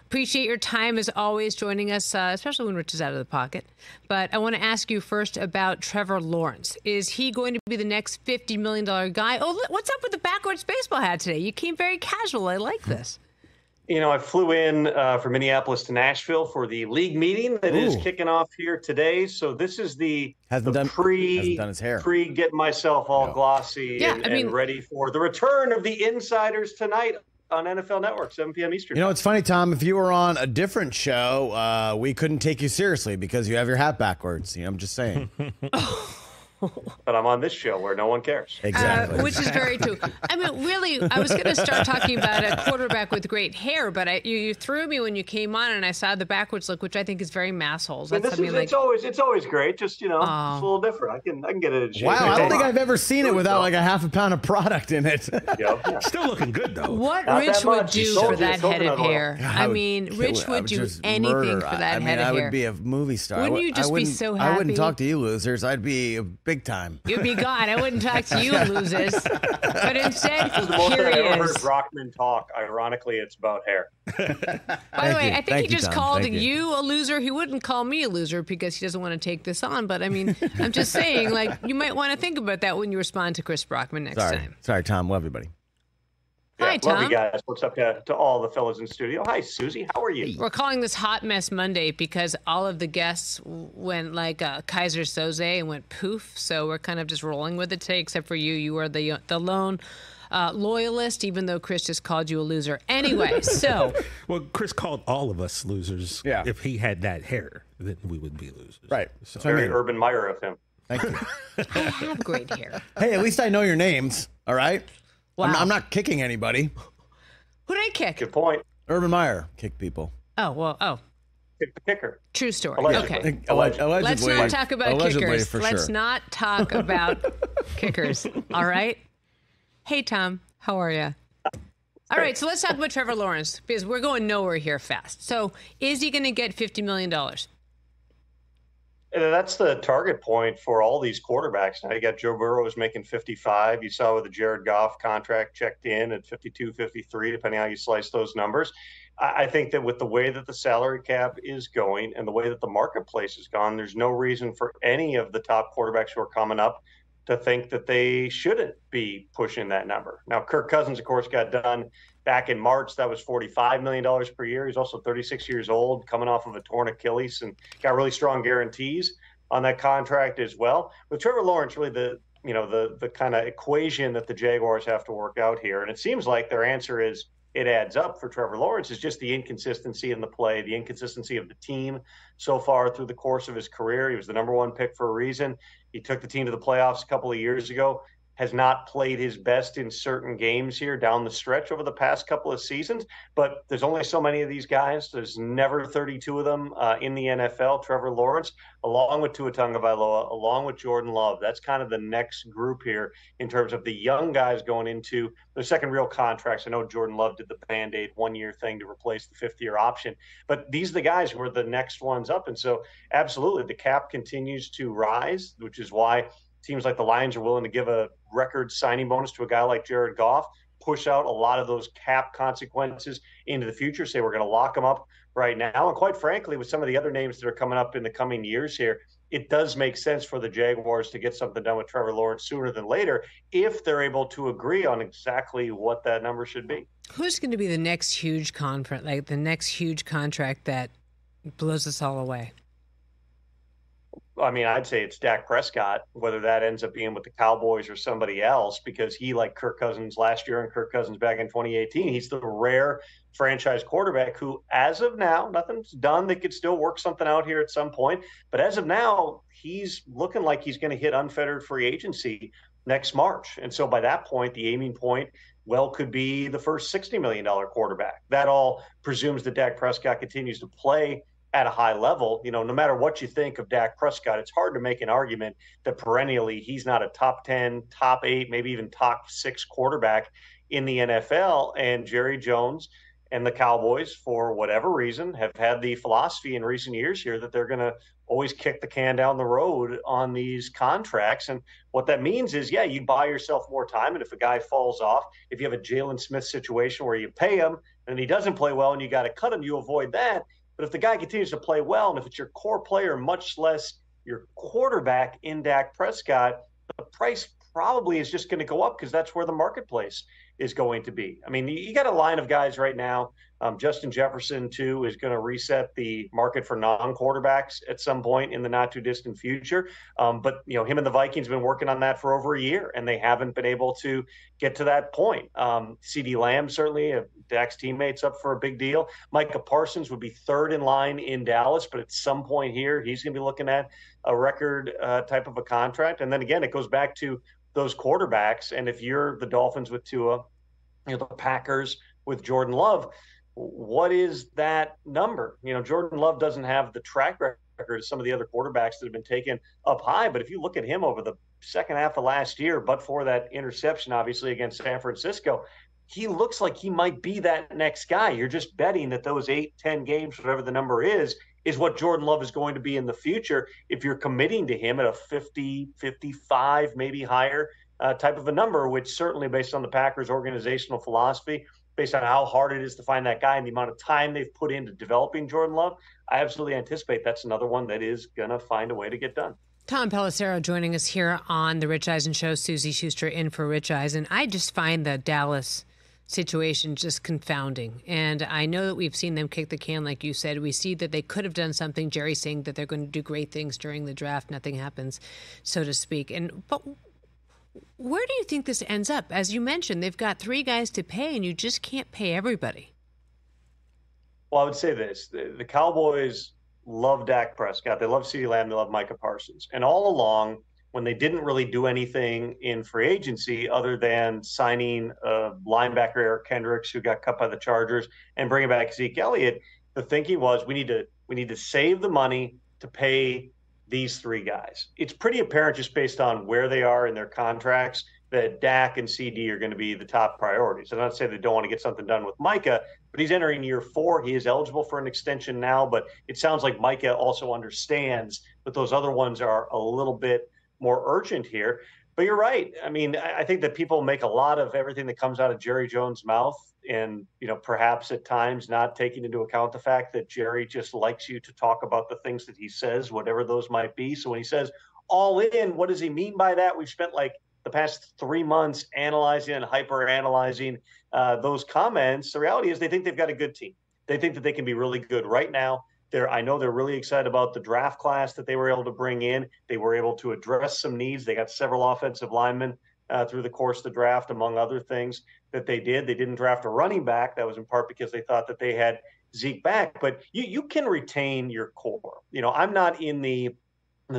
Appreciate your time as always joining us, especially when Rich is out of the pocket. But I want to ask you first about Trevor Lawrence. Is he going to be the next $50 million guy? Oh, what's up with the backwards baseball hat today? You came very casual. I like this. You know, I flew in from Minneapolis to Nashville for the league meeting that is kicking off here today. So this is the pre-getting myself all glossy and ready for the return of the Insiders tonight on NFL Network, 7 p.m. Eastern. You know, it's funny, Tom, if you were on a different show, we couldn't take you seriously because you have your hat backwards. You know, I'm just saying. But I'm on this show where no one cares. Exactly. Which is very true. I mean, really, I was going to start talking about a quarterback with great hair, but you threw me when you came on, and I saw the backwards look, which I think is very massholes. It's always great. Just, you know, it's a little different. I can get it. Wow, I don't think I've ever seen it without like a half a pound of product in it. Yeah. Still looking good, though. What Rich would do for that head of hair. I mean, Rich would do anything for that head of hair. I would be a movie star. Wouldn't you just be so happy? I wouldn't talk to you losers. I'd be big time. You'd be gone. I wouldn't talk to you losers. But instead, this is the most I've ever heard Brockman talk. Ironically, it's about hair. By the way, I think he just called you a loser. He wouldn't call me a loser because he doesn't want to take this on. But I mean, I'm just saying, like, you might want to think about that when you respond to Chris Brockman next time. Sorry, Tom. Love you, buddy. Hi, Tom. Love you guys. What's up to all the fellas in studio? Hi, Suzy. How are you? We're calling this Hot Mess Monday because all of the guests went like Kaiser Soze and went poof. So we're kind of just rolling with it today, except for you. You are the lone loyalist, even though Chris just called you a loser. Anyway, so. Well, Chris called all of us losers. Yeah. If he had that hair, then we would be losers. Right. So very Urban Meyer of him. Thank you. I have great hair. Hey, at least I know your names. All right. Wow. I'm not kicking anybody. Who did I kick? Good point. Urban Meyer kicked people. Kick the kicker. True story. Allegedly. Okay. Allegedly. Let's not talk about kickers. Let's sure. not talk about kickers. All right. Hey, Tom. How are you? All right. So let's talk about Trevor Lawrence because we're going nowhere here fast. So is he going to get $50 million? And that's the target point for all these quarterbacks. Now you got Joe Burrow is making 55. You saw with the Jared Goff contract checked in at 52, 53, depending how you slice those numbers. I think that with the way that the salary cap is going and the way that the marketplace has gone, there's no reason for any of the top quarterbacks who are coming up to think that they shouldn't be pushing that number. Now, Kirk Cousins, of course, got done back in March. That was $45 million per year. He's also 36 years old, coming off of a torn Achilles, and got really strong guarantees on that contract as well. With Trevor Lawrence, really the kind of equation that the Jaguars have to work out here, and it seems like their answer is it adds up for Trevor Lawrence, is just the inconsistency in the play, the inconsistency of the team so far through the course of his career. He was the number one pick for a reason. He took the team to the playoffs a couple of years ago, has not played his best in certain games here down the stretch over the past couple of seasons. But there's only so many of these guys. There's never 32 of them in the NFL. Trevor Lawrence, along with Tua Tagovailoa, along with Jordan Love. That's kind of the next group here in terms of the young guys going into their second real contracts. I know Jordan Love did the Band-Aid one-year thing to replace the fifth-year option. But these are the guys who are the next ones up. And so absolutely, the cap continues to rise, which is why teams like the Lions are willing to give a record signing bonus to a guy like Jared Goff, push out a lot of those cap consequences into the future, say we're going to lock them up right now. And quite frankly, with some of the other names that are coming up in the coming years here, it does make sense for the Jaguars to get something done with Trevor Lawrence sooner than later if they're able to agree on exactly what that number should be. Who's going to be the next huge contract, like the next huge contract that blows us all away? I mean, I'd say it's Dak Prescott, whether that ends up being with the Cowboys or somebody else, because he, like Kirk Cousins last year and Kirk Cousins back in 2018, he's the rare franchise quarterback who, as of now, nothing's done. They could still work something out here at some point. But as of now, he's looking like he's going to hit unfettered free agency next March. And so by that point, the aiming point, well, could be the first $60 million quarterback. That all presumes that Dak Prescott continues to play at a high level. You know, no matter what you think of Dak Prescott, it's hard to make an argument that perennially he's not a top 10, top 8, maybe even top 6 quarterback in the NFL. And Jerry Jones and the Cowboys, for whatever reason, have had the philosophy in recent years here that they're going to always kick the can down the road on these contracts. And what that means is, yeah, you buy yourself more time. And if a guy falls off, if you have a Jalen Smith situation where you pay him and he doesn't play well and you got to cut him, you avoid that. But if the guy continues to play well, and if it's your core player, much less your quarterback in Dak Prescott, the price probably is just going to go up because that's where the marketplace is going to be. I mean, you got a line of guys right now. Justin Jefferson, too, is going to reset the market for non-quarterbacks at some point in the not-too-distant future. But, him and the Vikings have been working on that for over a year, and they haven't been able to get to that point. CeeDee Lamb, certainly, Dak's teammates, up for a big deal. Micah Parsons would be third in line in Dallas, but at some point here, he's going to be looking at a record type of a contract. And then, again, it goes back to those quarterbacks. And if you're the Dolphins with Tua, the Packers with Jordan Love, what is that number? Jordan Love doesn't have the track record of some of the other quarterbacks that have been taken up high. But if you look at him over the second half of last year, but for that interception, obviously, against San Francisco, he looks like he might be that next guy. You're just betting that those 8-10 games, whatever the number is what Jordan Love is going to be in the future if you're committing to him at a 50, 55, maybe higher type of a number, which certainly based on the Packers' organizational philosophy, based on how hard it is to find that guy and the amount of time they've put into developing Jordan Love, I absolutely anticipate that's another one that is going to find a way to get done. Tom Pelissero joining us here on the Rich Eisen Show. Suzy Shuster in for Rich Eisen. I just find the Dallas situation just confounding. And I know that we've seen them kick the can, like you said. We see that they could have done something. Jerry's saying that they're going to do great things during the draft. Nothing happens, so to speak. But where do you think this ends up? As you mentioned, they've got 3 guys to pay, and you just can't pay everybody. Well, I would say this. The Cowboys love Dak Prescott. They love CeeDee Lamb. They love Micah Parsons. And all along, when they didn't really do anything in free agency other than signing linebacker Eric Kendricks, who got cut by the Chargers, and bringing back Zeke Elliott, the thinking was we need to save the money to pay these 3 guys. It's pretty apparent just based on where they are in their contracts that Dak and CD are going to be the top priorities. I'm not saying they don't want to get something done with Micah, but he's entering year 4. He is eligible for an extension now, but it sounds like Micah also understands that those other ones are a little bit more urgent here. But you're right. I mean, I think that people make a lot of everything that comes out of Jerry Jones' mouth and, perhaps at times not taking into account the fact that Jerry just likes you to talk about the things that he says, whatever those might be. So when he says all in, what does he mean by that? We've spent like the past 3 months analyzing and hyper-analyzing those comments. The reality is they think they've got a good team. They think that they can be really good right now. I know they're really excited about the draft class that they were able to bring in. They were able to address some needs. They got several offensive linemen through the course of the draft, among other things that they did. They didn't draft a running back. That was in part because they thought that they had Zeke back. But you can retain your core. I'm not in the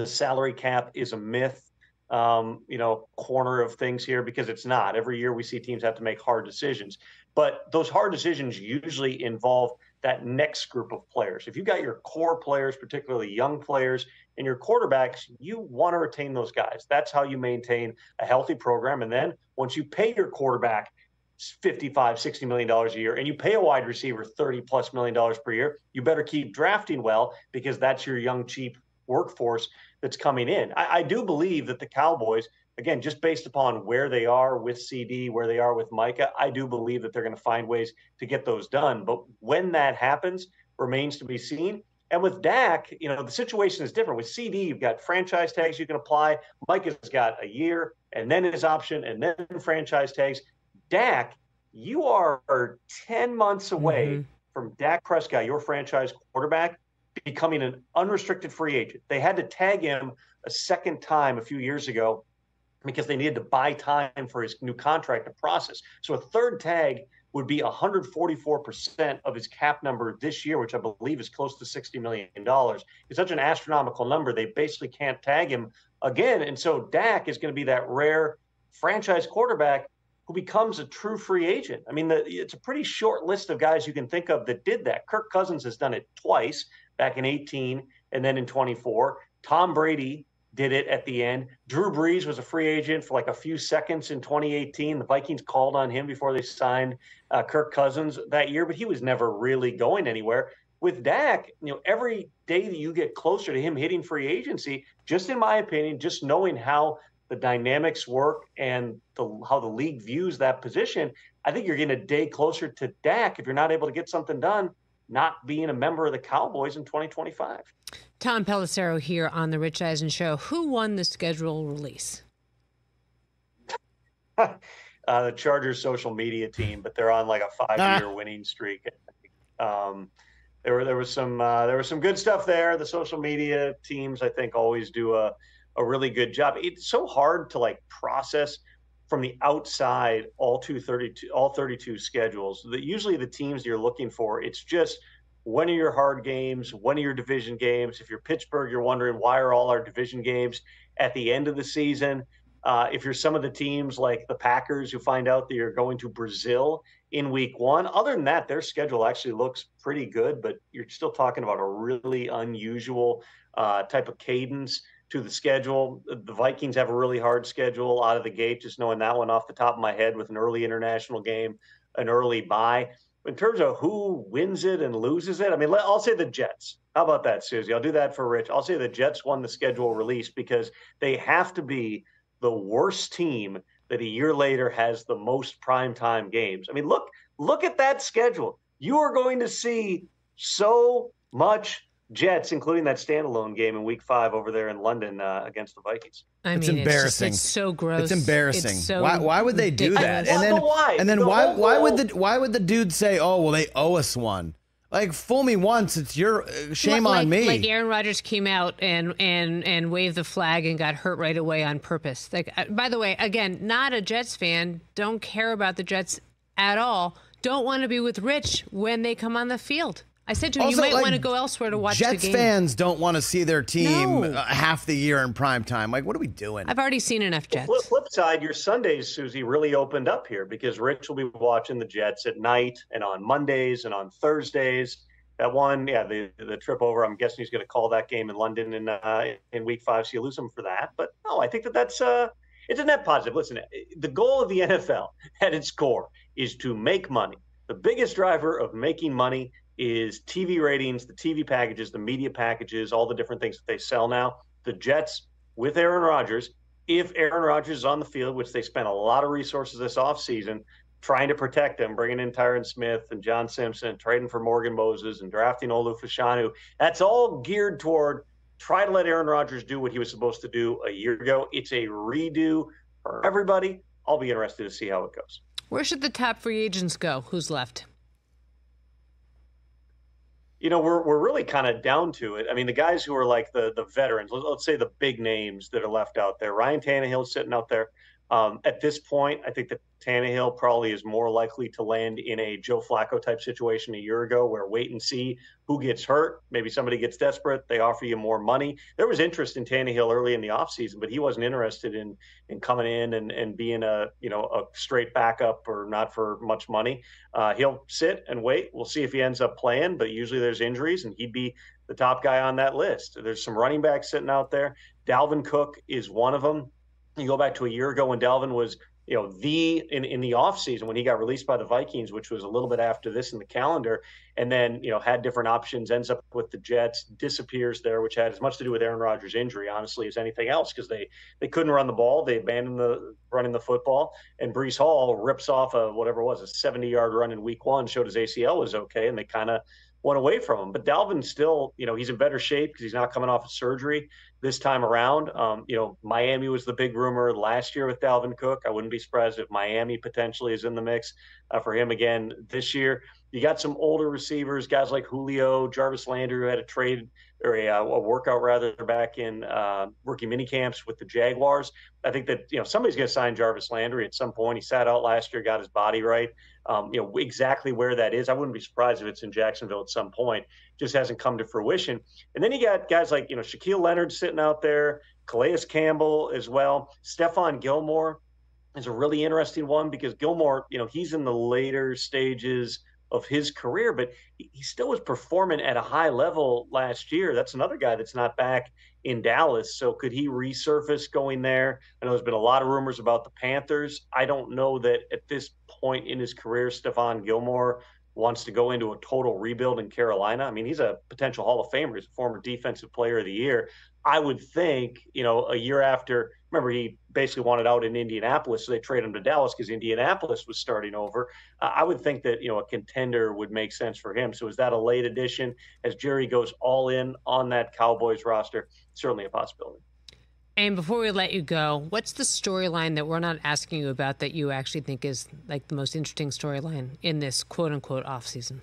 salary cap is a myth, corner of things here, because it's not. Every year we see teams have to make hard decisions. But those hard decisions usually involve that next group of players. If you've got your core players, particularly young players, and your quarterbacks, you want to retain those guys. That's how you maintain a healthy program. And then once you pay your quarterback $55, $60 million a year, and you pay a wide receiver $30+ million per year, you better keep drafting well, because that's your young, cheap workforce that's coming in. I do believe that the Cowboys, again, just based upon where they are with CD, where they are with Micah, I do believe that they're going to find ways to get those done. But when that happens remains to be seen. And with Dak, the situation is different. With CD, you've got franchise tags you can apply. Micah's got a year, and then his option, and then franchise tags. Dak, you are 10 months away from Dak Prescott, your franchise quarterback, becoming an unrestricted free agent. They had to tag him a second time a few years ago because they needed to buy time for his new contract to process. So a third tag would be 144% of his cap number this year, which I believe is close to $60 million. It's such an astronomical number, they basically can't tag him again. And so Dak is going to be that rare franchise quarterback who becomes a true free agent. I mean, it's a pretty short list of guys you can think of that did that. Kirk Cousins has done it twice, back in 18 and then in 24. Tom Brady did it at the end. Drew Brees was a free agent for like a few seconds in 2018. The Vikings called on him before they signed Kirk Cousins that year, but he was never really going anywhere. With Dak, every day that you get closer to him hitting free agency, just in my opinion, just knowing how the dynamics work and how the league views that position, I think you're getting a day closer to Dak if you're not able to get something done, not being a member of the Cowboys in 2025. Tom Pelissero here on the Rich Eisen Show. Who won the schedule release? The Chargers social media team, but they're on like a 5-year winning streak. There was some good stuff there. The social media teams, I think, always do a really good job. It's so hard to like process from the outside all 32 schedules. Usually the teams you're looking for, it's just when are your hard games, when are your division games. If you're Pittsburgh, you're wondering why are all our division games at the end of the season. If you're some of the teams like the Packers who find out that you're going to Brazil in week 1, other than that, their schedule actually looks pretty good, but you're still talking about a really unusual type of cadence to the schedule. The Vikings have a really hard schedule out of the gate, just knowing that one off the top of my head, with an early international game, an early bye. In terms of who wins it and loses it, I mean, I'll say the Jets. How about that, Susie? I'll do that for Rich. I'll say the Jets won the schedule release because they have to be the worst team that a year later has the most primetime games. I mean, look at that schedule. You are going to see so much Jets, including that standalone game in week 5 over there in London against the Vikings. It's embarrassing. It's so gross. It's embarrassing. It's so why would they do that? Why would the dude say, "Oh, well, they owe us one"? Like, fool me once, it's your shame on me. Like Aaron Rodgers came out and waved the flag and got hurt right away on purpose. Like, by the way, again, not a Jets fan, don't care about the Jets at all. Don't want to be with Rich when they come on the field. I said to him, also, you might want to go elsewhere to watch the game. Jets fans don't want to see their team half the year in prime time. Like, what are we doing? I've already seen enough Jets. Flip side, your Sundays, Susie, really opened up here because Rich will be watching the Jets at night and on Mondays and on Thursdays. That one, the trip over, I'm guessing he's going to call that game in London in week 5, so you lose him for that. But no, I think that's it's a net positive. Listen, the goal of the NFL at its core is to make money. The biggest driver of making money is TV ratings, the TV packages, the media packages, all the different things that they sell now. The Jets, with Aaron Rodgers, if Aaron Rodgers is on the field, which they spent a lot of resources this offseason trying to protect him, bringing in Tyron Smith and John Simpson, trading for Morgan Moses and drafting Olu Fashanu, that's all geared toward try to let Aaron Rodgers do what he was supposed to do a year ago. It's a redo for everybody. I'll be interested to see how it goes. Where should the top free agents go? Who's left? You know, we're really kind of down to it. I mean, the guys who are like the veterans, let's say the big names that are left out there. Ryan Tannehill sitting out there. At this point, I think that Tannehill probably is more likely to land in a Joe Flacco type situation a year ago where wait and see who gets hurt. Maybe somebody gets desperate. They offer you more money. There was interest in Tannehill early in the offseason, but he wasn't interested in coming in and being a straight backup or not for much money. He'll sit and wait. We'll see if he ends up playing, but usually there's injuries and he'd be the top guy on that list. There's some running backs sitting out there. Dalvin Cook is one of them. You go back to a year ago when Dalvin was, in the offseason when he got released by the Vikings, which was a little bit after this in the calendar, and then, had different options, ends up with the Jets, disappears there, which had as much to do with Aaron Rodgers' injury, honestly, as anything else, because they couldn't run the ball. They abandoned running the football, and Breece Hall rips off a 70-yard run in week 1, showed his ACL was okay, and they kind of went away from him. But Dalvin still, he's in better shape because he's not coming off of surgery this time around. Miami was the big rumor last year with Dalvin Cook. I wouldn't be surprised if Miami potentially is in the mix for him again this year. You got some older receivers, guys like Julio, Jarvis Landry, who had a workout rather back in rookie mini camps with the Jaguars. I think that, somebody's going to sign Jarvis Landry at some point. He sat out last year, got his body right. Exactly where that is, I wouldn't be surprised if it's in Jacksonville at some point. Just hasn't come to fruition. And then you got guys like, Shaquille Leonard sitting out there, Calais Campbell as well. Stephon Gilmore is a really interesting one because Gilmore, he's in the later stages of his career, but he still was performing at a high level last year. That's another guy that's not back in Dallas. So could he resurface going there? I know there's been a lot of rumors about the Panthers. I don't know that at this point in his career, Stephon Gilmore wants to go into a total rebuild in Carolina. I mean, he's a potential Hall of Famer. He's a former Defensive Player of the Year. I would think, a year after, remember, he basically wanted out in Indianapolis, so they traded him to Dallas because Indianapolis was starting over. I would think that, a contender would make sense for him. So is that a late addition as Jerry goes all in on that Cowboys roster? Certainly a possibility. And before we let you go, what's the storyline that we're not asking you about that you actually think is like the most interesting storyline in this quote unquote off season?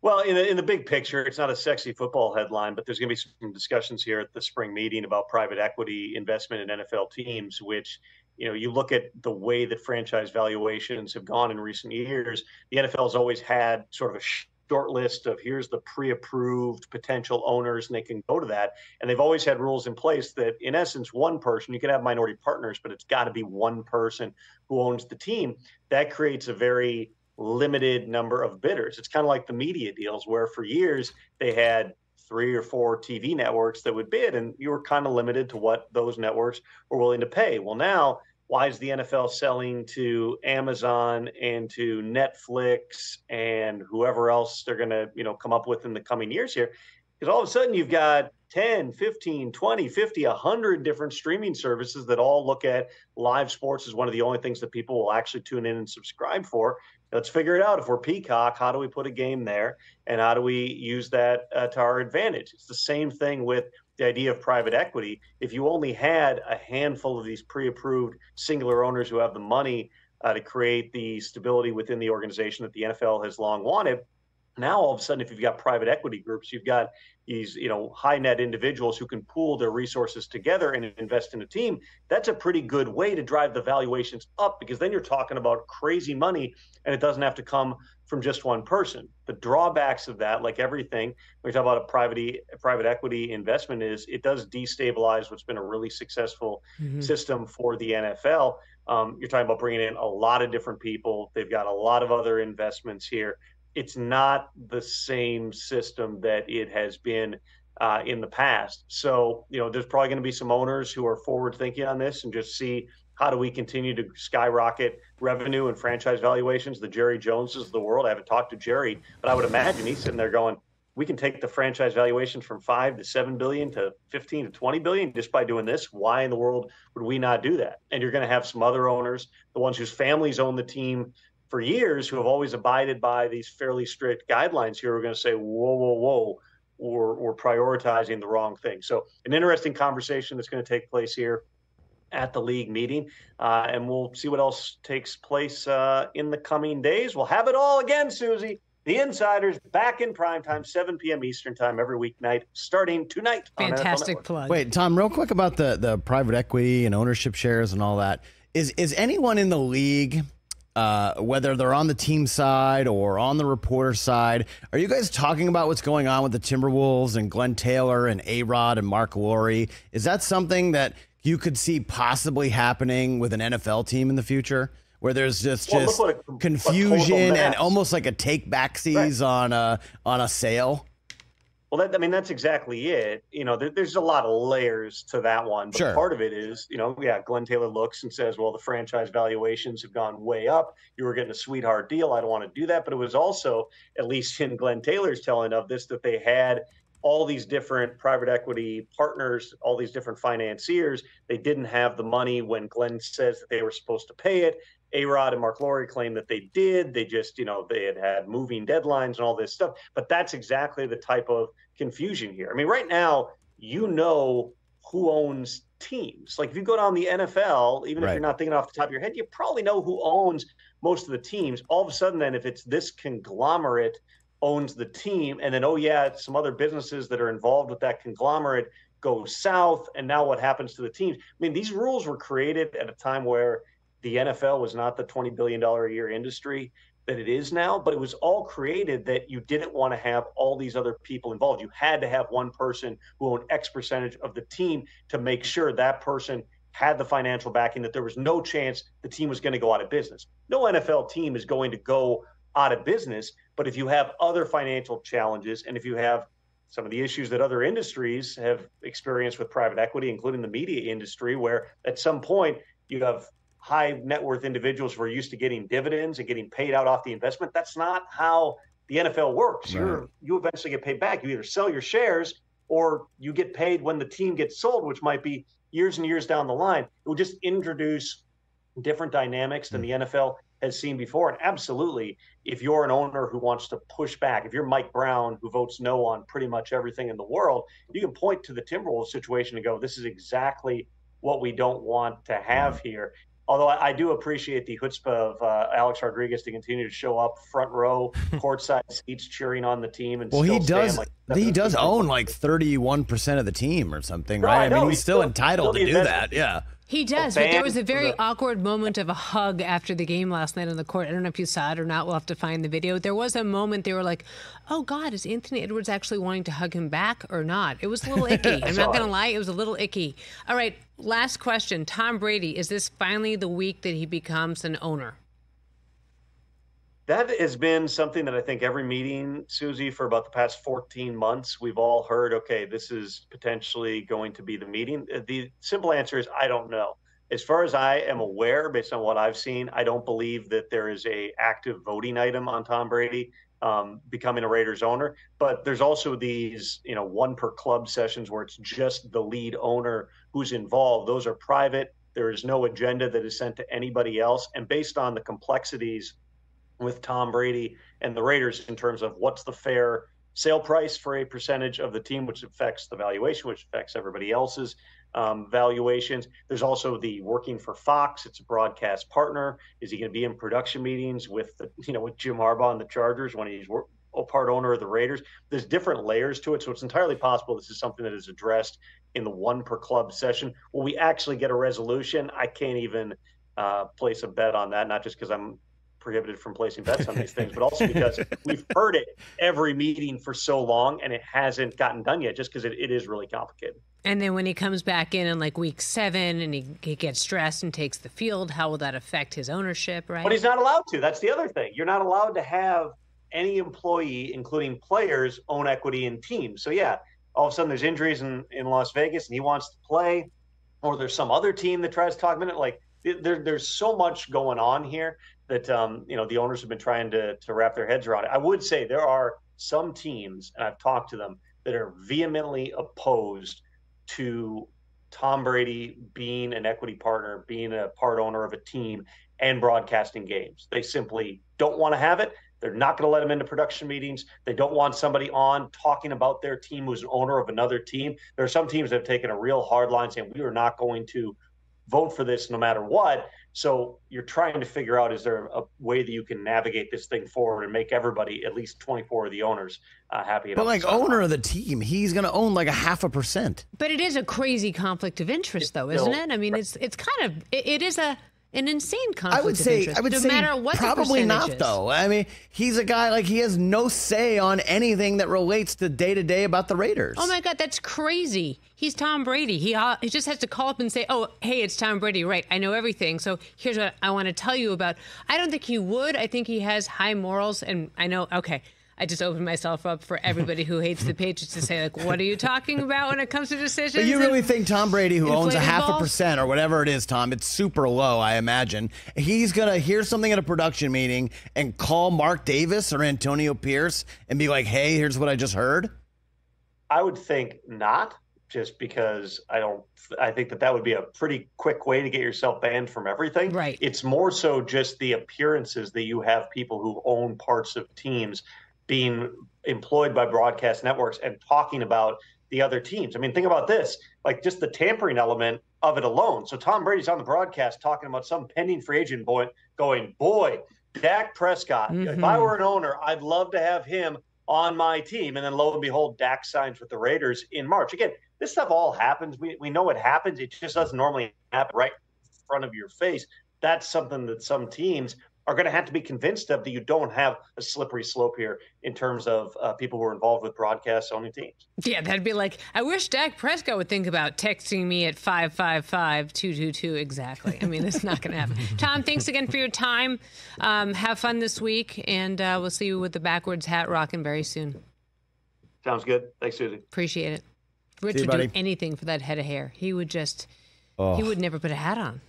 Well, in the big picture, it's not a sexy football headline, but there's going to be some discussions here at the spring meeting about private equity investment in NFL teams, which, you look at the way that franchise valuations have gone in recent years. The NFL has always had sort of a short list of here's the pre-approved potential owners, and they can go to that. And they've always had rules in place that, in essence, one person, you can have minority partners, but it's got to be one person who owns the team. That creates a very limited number of bidders. It's kind of like the media deals where for years they had 3 or 4 TV networks that would bid, and you were kind of limited to what those networks were willing to pay. Well, now, why is the NFL selling to Amazon and to Netflix and whoever else they're going to, come up with in the coming years here? Because all of a sudden you've got 10, 15, 20, 50, 100 different streaming services that all look at live sports as one of the only things that people will actually tune in and subscribe for. Let's figure it out. If we're Peacock, how do we put a game there? And how do we use that to our advantage? It's the same thing with the idea of private equity. If you only had a handful of these pre-approved singular owners who have the money to create the stability within the organization that the NFL has long wanted, now all of a sudden, if you've got private equity groups, you've got these, high net individuals who can pool their resources together and invest in a team. That's a pretty good way to drive the valuations up, because then you're talking about crazy money and it doesn't have to come from just one person. The drawbacks of that, like everything, when we talk about a private equity investment, is it does destabilize what's been a really successful system for the NFL. You're talking about bringing in a lot of different people. They've got a lot of other investments here. It's not the same system that it has been in the past. So, there's probably going to be some owners who are forward thinking on this and just see how do we continue to skyrocket revenue and franchise valuations. The Jerry Joneses of the world. I haven't talked to Jerry, but I would imagine he's sitting there going, we can take the franchise valuations from $5 to $7 billion to $15 to $20 billion just by doing this. Why in the world would we not do that? And you're going to have some other owners, the ones whose families own the team for years, who have always abided by these fairly strict guidelines here, are going to say, whoa, we're prioritizing the wrong thing. So an interesting conversation that's going to take place here at the league meeting, and we'll see what else takes place in the coming days. We'll have it all again, Susie. The Insiders back in primetime, 7 p.m. Eastern time every weeknight, starting tonight. Fantastic plug. Wait, Tom, real quick about the private equity and ownership shares and all that. Is anyone in the league, whether they're on the team side or on the reporter side, are you guys talking about what's going on with the Timberwolves and Glenn Taylor and A-Rod and Mark Lowry? Is that something that you could see possibly happening with an NFL team in the future, where there's just confusion and almost like a take backsies on a sale? Well, that's exactly it. There's a lot of layers to that one. But sure. Part of it is, Glenn Taylor looks and says, well, the franchise valuations have gone way up. You were getting a sweetheart deal. I don't want to do that. But it was also, at least in Glenn Taylor's telling of this, that they had all these different private equity partners, all these different financiers. They didn't have the money when Glenn says that they were supposed to pay it. A-Rod and Mark Lowry claim that they did. They just, they had moving deadlines and all this stuff. But that's exactly the type of confusion here. I mean, right now, who owns teams. Like if you go down the NFL, even if you're not thinking off the top of your head, you probably know who owns most of the teams. All of a sudden, then, if it's this conglomerate owns the team, and then, some other businesses that are involved with that conglomerate go south, and now what happens to the teams? I mean, these rules were created at a time where the NFL was not the $20 billion a year industry that it is now, but it was all created that you didn't want to have all these other people involved. You had to have one person who owned X percentage of the team to make sure that person had the financial backing, that there was no chance the team was going to go out of business. No NFL team is going to go out of business, but if you have other financial challenges, and if you have some of the issues that other industries have experienced with private equity, including the media industry, where at some point you have high net worth individuals who are used to getting dividends and getting paid out off the investment. That's not how the NFL works. Right. You eventually get paid back. You either sell your shares or you get paid when the team gets sold, which might be years and years down the line. It will just introduce different dynamics than the NFL has seen before. And absolutely, if you're an owner who wants to push back, if you're Mike Brown, who votes no on pretty much everything in the world, you can point to the Timberwolves situation and go, this is exactly what we don't want to have here. Although I do appreciate the chutzpah of Alex Rodriguez to continue to show up front row, courtside seats, cheering on the team. And well, he does. He does own like 31% of the team or something, right? I mean, he's still entitled to do that. Yeah. He does, but there was a very awkward moment of a hug after the game last night on the court. I don't know if you saw it or not. We'll have to find the video. There was a moment they were like, oh, God, is Anthony Edwards actually wanting to hug him back or not? It was a little icky. I'm not going to lie. It was a little icky. All right, last question. Tom Brady, is this finally the week that he becomes an owner? That has been something that I think every meeting, Suzy, for about the past 14 months, we've all heard, okay, this is potentially going to be the meeting. The simple answer is I don't know. As far as I am aware, based on what I've seen, I don't believe that there is a active voting item on Tom Brady becoming a Raiders owner. But there's also these, one per club sessions where it's just the lead owner who's involved. Those are private. There is no agenda that is sent to anybody else. And based on the complexities with Tom Brady and the Raiders in terms of what's the fair sale price for a percentage of the team, which affects the valuation, which affects everybody else's valuations. There's also the working for Fox. It's a broadcast partner. Is he going to be in production meetings with with Jim Harbaugh and the Chargers when he's a part owner of the Raiders? There's different layers to it. So it's entirely possible this is something that is addressed in the one per club session. Will we actually get a resolution? I can't even place a bet on that, not just because I'm prohibited from placing bets on these things, but also because we've heard it every meeting for so long and it hasn't gotten done yet, just because it is really complicated. And then when he comes back in like week 7 and he gets stressed and takes the field, how will that affect his ownership, right? But he's not allowed to. That's the other thing. You're not allowed to have any employee, including players, own equity in teams. So yeah, all of a sudden there's injuries in Las Vegas and he wants to play, or there's some other team that tries to talk him in it. Like there's so much going on here that the owners have been trying to wrap their heads around it. I would say there are some teams, and I've talked to them, that are vehemently opposed to Tom Brady being an equity partner, being a part owner of a team, and broadcasting games. They simply don't want to have it. They're not going to let him into production meetings. They don't want somebody on talking about their team who's an owner of another team. There are some teams that have taken a real hard line saying, we are not going to vote for this no matter what. So you're trying to figure out, is there a way that you can navigate this thing forward and make everybody, at least 24 of the owners, happy? But like owner of the team, he's going to own like 0.5%. But it is a crazy conflict of interest, though, isn't it? I mean, it's kind of, it is an insane conflict of interest. I would say matter what probably not, though. I mean, he's a guy, like, he has no say on anything that relates to day-to-day about the Raiders. Oh, my God, that's crazy. He's Tom Brady. He just has to call up and say, oh, hey, it's Tom Brady. Right, I know everything. So here's what I want to tell you about. I don't think he would. I think he has high morals, and I know, okay, I just opened myself up for everybody who hates the Patriots to say, like, what are you talking about when it comes to decisions? But you really think Tom Brady, who owns 0.5% or whatever it is, Tom, it's super low, I imagine, he's going to hear something at a production meeting and call Mark Davis or Antonio Pierce and be like, hey, here's what I just heard? I would think not, just because I think that would be a pretty quick way to get yourself banned from everything. Right. It's more so just the appearances that you have people who own parts of teams being employed by broadcast networks and talking about the other teams. I mean, think about this, like just the tampering element of it alone. So Tom Brady's on the broadcast talking about some pending free agent going, boy, Dak Prescott, if I were an owner, I'd love to have him on my team. And then lo and behold, Dak signs with the Raiders in March. Again, this stuff all happens. We know it happens. It just doesn't normally happen right in front of your face. That's something that some teams are going to have to be convinced of, that you don't have a slippery slope here in terms of people who are involved with broadcasts owning teams. Yeah, that'd be like, I wish Dak Prescott would think about texting me at 555-222 exactly. I mean, it's not going to happen. Tom, thanks again for your time. Have fun this week, and we'll see you with the backwards hat rocking very soon. Sounds good. Thanks, Suzy. Appreciate it. Rich would do anything for that head of hair. He would just, he would never put a hat on.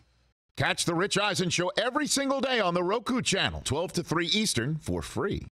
Catch the Rich Eisen Show every single day on the Roku channel, 12 to 3 Eastern, for free.